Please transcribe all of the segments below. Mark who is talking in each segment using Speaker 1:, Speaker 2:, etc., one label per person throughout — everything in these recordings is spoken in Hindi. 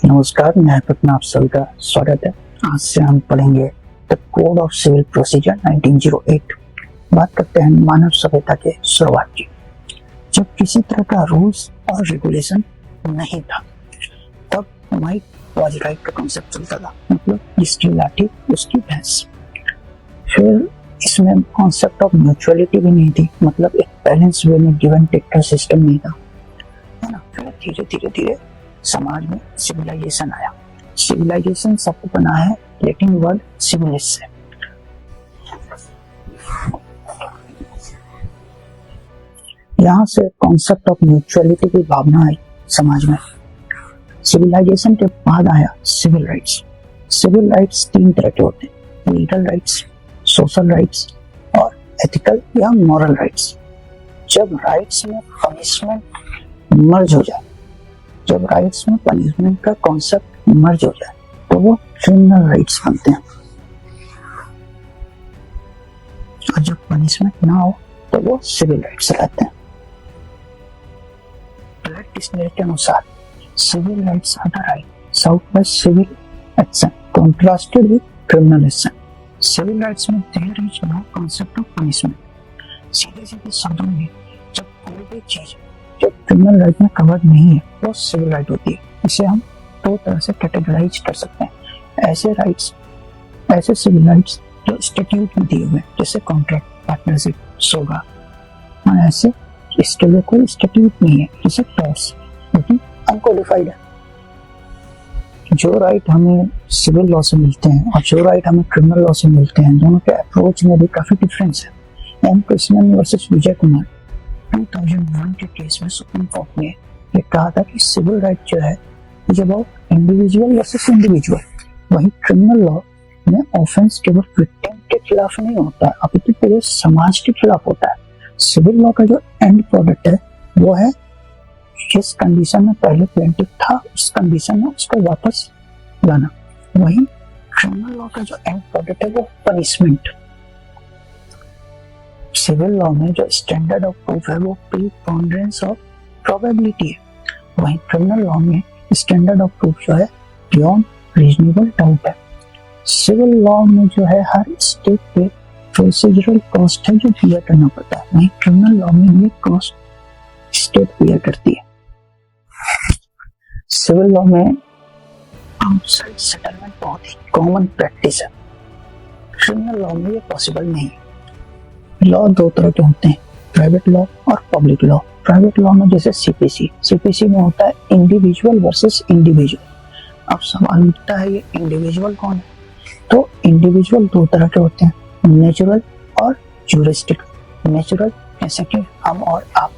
Speaker 1: नमस्कार, न्यायपथ में आप सभी का स्वागत है। आज से हम पढ़ेंगे the code of civil procedure 1908। बात करते हैं मानव सभ्यता के शुरुआत की, जब किसी तरह का रूल्स और रेगुलेशन नहीं था। तब माइट वाज राइट का कॉन्सेप्ट चलता था, मतलब जिसकी लाठी उसकी भैंस। फिर इसमें कॉन्सेप्ट ऑफ म्यूचुअलिटी भी नहीं थी, मतलब एक बैलेंस वे में गिव एंड टेक का सिस्टम नहीं था, है ना। फिर धीरे धीरे समाज में सिविलाइजेशन आया। सिविलाइजेशन शब्द बना है लैटिन वर्ड सिविलिस से। यहां से कॉन्सेप्ट ऑफ म्यूचुअलिटी की भावना आई समाज में। सिविलाइजेशन के बाद आया सिविल राइट्स। सिविल राइट्स तीन तरह के होते हैं: लीगल राइट्स, सोशल राइट्स और एथिकल या मॉरल राइट्स। जब राइट्स में पनिशमेंट मर्ज हो जाए, जब राइट्स में पनिशमेंट का कॉन्सेप्ट मर्ज हो जाए, तो वो क्रिमिनल राइट्स बनते हैं। और जब पनिशमेंट ना हो तो वो सिविल राइट्स रहते हैं। ब्लैक डिक्शनरी के अनुसार civil rights are the right sought by civil action contrasted with criminal action. Civil rights में there is no concept of punishment. सीधे शब्दों में, जब कोई भी चीज जो क्रिमिनल राइट में कवर नहीं है वो सिविल राइट होती है। इसे हम दो तरह से कैटेगराइज कर सकते हैं। ऐसे राइट्स, ऐसे सिविल राइट्स जो स्टैट्यूट में दिए हुए हैं, जैसे कॉन्ट्रैक्ट, पार्टनरशिप, सोगा, और ऐसे इसके लिए कोई स्टैट्यूट नहीं है, जैसे टॉर्स, लेकिन अनक्वालिफाइड है। जो राइट हमें सिविल लॉ से मिलते हैं और जो राइट हमें क्रिमिनल लॉ से मिलते हैं, दोनों के अप्रोच में भी काफी डिफरेंस है। एम कृष्णन वर्सेस विजय कुमार 2001 के केस में सुप्रीम कोर्ट ने ये कहा था कि सिविल राइट जो है is about individual versus individual. वहीं क्रिमिनल लॉ में ऑफेंस केवल विक्टिम के खिलाफ नहीं होता है, अपितु पूरे समाज के खिलाफ होता है। सिविल लॉ का जो एंड प्रोडक्ट है वो है जिस कंडीशन में पहले प्लेंटिफ था उस कंडीशन में उसको वापस लाना। वहीं क्रिमिनल लॉ का जो एंड प्रोडक्ट है वो पनिशमेंट। सिविल लॉ में जो स्टैंडर्ड ऑफ प्रूफ है वो प्रीपोंडेरेंस ऑफ प्रोबेबिलिटी है। वहीं क्रिमिनल लॉ में स्टैंडर्ड ऑफ प्रूफ जो है बियॉन्ड रीजनेबल डाउट है। सिविल लॉ में जो है हर स्टेट पे प्रोसीजरल कॉस्ट है जो बियर करना पड़ता है, वहीं क्रिमिनल लॉ में ये कॉस्ट स्टेट बियर करती है। सिविल लॉ में आउटसाइड सेटलमेंट बहुत ही कॉमन प्रैक्टिस है, क्रिमिनल लॉ में ये पॉसिबल नहीं है। लॉ दो तरह के होते हैं, प्राइवेट लॉ और पब्लिक लॉ। प्राइवेट लॉ में जैसे सीपीसी में होता है इंडिविजुअल वर्सेस इंडिविजुअल। अब सवाल उठता है ये इंडिविजुअल कौन है? तो इंडिविजुअल दो तरह के होते हैं, नेचुरल और ज्यूरिस्टिक। नेचुरल जैसे कि हम और आप,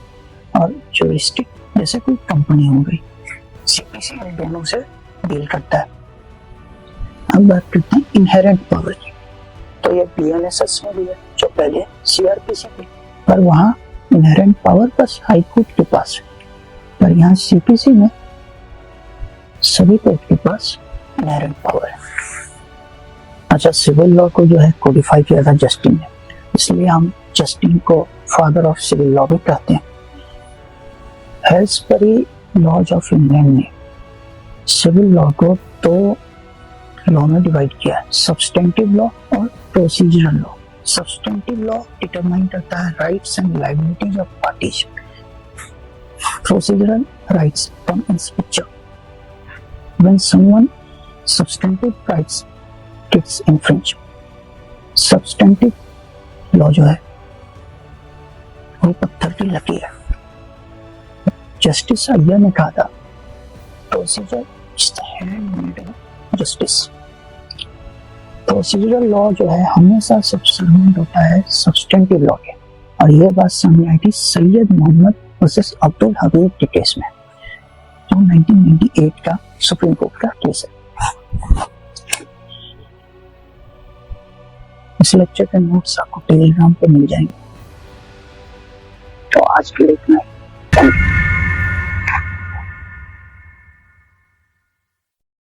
Speaker 1: और ज्यूरिस्टिक जैसे कोई कंपनी हो गई। सीपीसी इन दोनों से डील करता है। अब बात करते हैं इनहेरेंट पावर की। तो ये बीएनएसएस में भी है जो पहले सीआरपीसी थी, पर वहाँ इनहेरेंट पावर बस हाई कोर्ट के पास है, पर यहाँ सीपीसी में सभी कोर्ट के पास इनहेरेंट पावर है। अच्छा, सिविल लॉ को जो है कोडिफाई किया था जस्टिन ने, इसलिए हम जस्टिन को फादर ऑफ सिविल लॉ भी कहते हैं। हेल्सबरी लॉज ऑफ इंग्लैंड ने सिविल लॉ को दो लॉ में डिवाइड किया है, सब्सटेंटिव लॉ और procedural law. Substantive law determine करता है rights and liabilities of parties. Procedural rights come in picture when someone substantive rights gets infringe. Substantive law जो है वो पत्थर की लकीर है। जस्टिस अय्यर ने कहा था, procedure is the handmade of justice. Procedural law जो है हमेशा सबसर्वेंट होता है सब्सटेंटिव लॉ के, और यह बात सामने आई थी सैयद मोहम्मद वर्सेस अब्दुल हबीब के केस में, जो 1998 का सुप्रीम कोर्ट का केस है। इस लेक्चर के नोट्स आपको टेलीग्राम पे मिल जाएंगे। तो आज के लिए इतना।